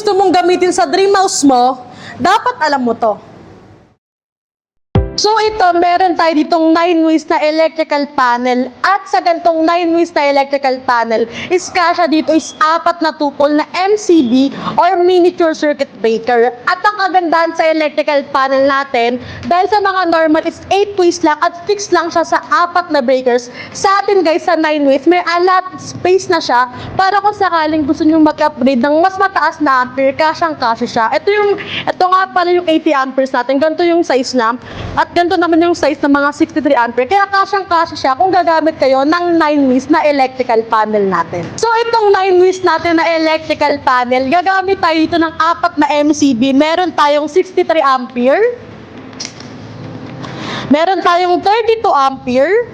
gusto mong gamitin sa dream house mo, dapat alam mo to. So ito, meron tayo ditong 9 ways na electrical panel at sa gantong 9 ways na electrical panel is kasya dito is 4 na tupol na MCB or miniature circuit breaker. At ang kagandahan sa electrical panel natin, dahil sa mga normal is 8 ways lang at fixed lang siya sa 4 na breakers. Sa atin guys, sa 9 ways, may allot space na siya para kung sakaling gusto nyo mag-upgrade ng mas mataas na ampere, kasyang-kasya siya. Ito nga pala yung 80 amperes natin, ganito yung size na. At ganito naman yung size ng mga 63 ampere. Kaya kasyang-kasya siya kung gagamit kayo ng 9 ways na electrical panel natin. So itong 9 ways natin na electrical panel, gagamit tayo dito ng 4 na MCB. Meron tayong 63 ampere. Meron tayong 32 ampere.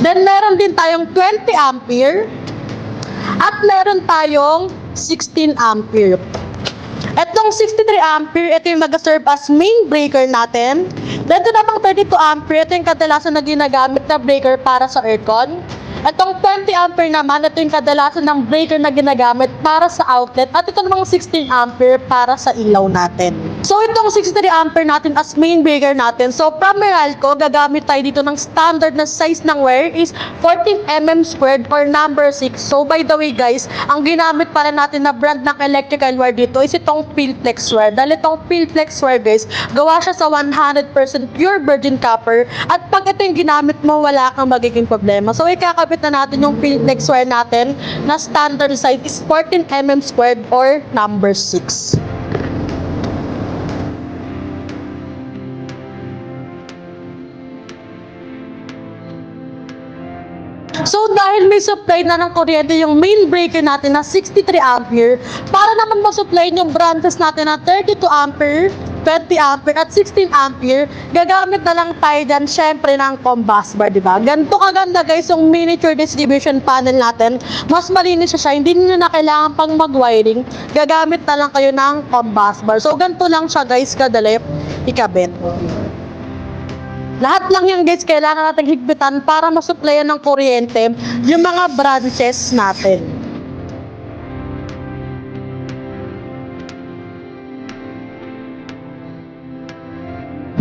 Then meron din tayong 20 ampere. At meron tayong 16 ampere. Itong 63 ampere, ito yung mag-serve as main breaker natin. Then ito namang 32 ampere, ito yung kadalasan na ginagamit na breaker para sa aircon. Itong 20 ampere naman, ito yung kadalasan ng breaker na ginagamit para sa outlet. At ito namang 16 ampere para sa ilaw natin. So itong 63 ampere natin as main breaker natin. So from Meralco, gagamit tayo dito ng standard na size ng wire is 14 mm squared or number 6. So by the way guys, ang ginamit pala natin na brand ng electrical wire dito is itong Philplex wire. Dahil itong Philplex wire guys, gawa siya sa 100% pure virgin copper. At pag ito yung ginamit mo, wala kang magiging problema. So ikakabit na natin yung Philplex wire natin na standard size is 14 mm squared or number 6. So dahil may supply na ng kuryente yung main breaker natin na 63 ampere, para naman ma-supply yung branches natin na 32 ampere, 20 ampere at 16 ampere, gagamit na lang tayo dyan syempre ng combust bar, diba? Ganito kaganda guys yung miniature distribution panel natin. Mas malinis siya, hindi nyo na kailangan pang mag-wiring. Gagamit na lang kayo ng combust bar. So ganito lang siya guys, kadali ikabit. Lahat lang yan guys, kailangan natin higpitan para masupplyan ng kuryente yung mga branches natin.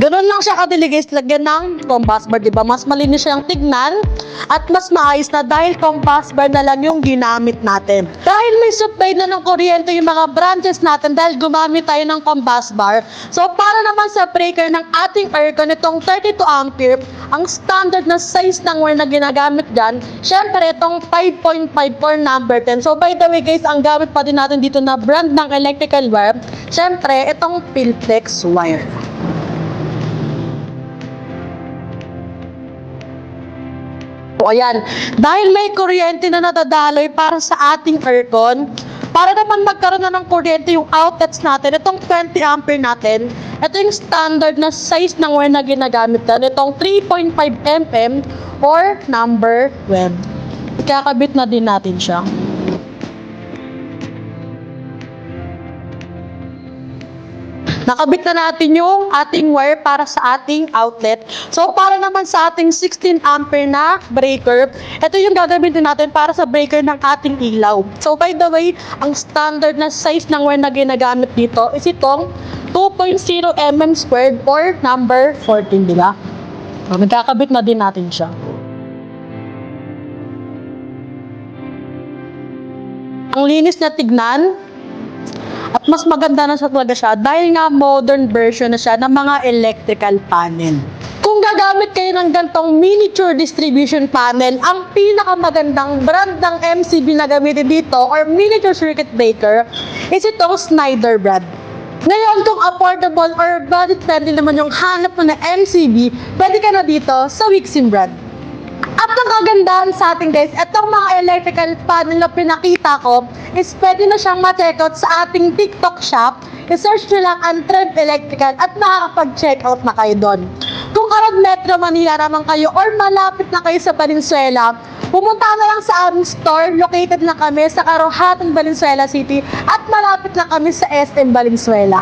Ganun lang siya kadali guys, lagyan ng compass bar, diba? Mas malinis siyang tignan at mas maayos na dahil compass bar na lang yung ginamit natin. Dahil may supply na ng kuryente yung mga branches natin dahil gumamit tayo ng compass bar. So para naman sa breaker ng ating aircon, itong 32 ampere, ang standard na size ng wire na ginagamit dyan, syempre itong 5.5 for number 10. So by the way guys, ang gamit pa din natin dito na brand ng electrical wire, syempre itong Philplex wire. O ayan, dahil may kuryente na nadadaloy para sa ating aircon, para naman magkaroon na ng kuryente yung outlets natin, itong 20 ampere natin, ito yung standard na size ng wire na ginagamit natin, itong 3.5 mm or number 12. Ikakabit na din natin siya. Nakabit na natin yung ating wire para sa ating outlet. So, para naman sa ating 16 ampere na breaker, ito yung gagamitin natin para sa breaker ng ating ilaw. So, by the way, ang standard na size ng wire na ginagamit dito is itong 2.0 mm squared or number 14, diba? So, magkakabit na din natin siya. Ang linis na tignan. At mas maganda na siya talaga siya dahil nga modern version na siya ng mga electrical panel. Kung gagamit kayo ng gantong miniature distribution panel, ang pinakamagandang brand ng MCB na gamitin dito or miniature circuit breaker is itong Schneider brand. Ngayon, kung affordable or budget friendly naman yung hanap mo na MCB, pwede ka na dito sa Wixim brand. At ang kagandahan sa atin guys, itong mga electrical panel na pinakita ko is pwede na siyang ma-check out sa ating TikTok shop. I-search nyo lang ang Trend Electrical at makakapag-check out na kayo doon. Kung around Metro Manila naman kayo or malapit na kayo sa Valenzuela, pumunta na lang sa aming store. Located lang kami sa Karohatan, Valenzuela City at malapit lang kami sa SM Valenzuela.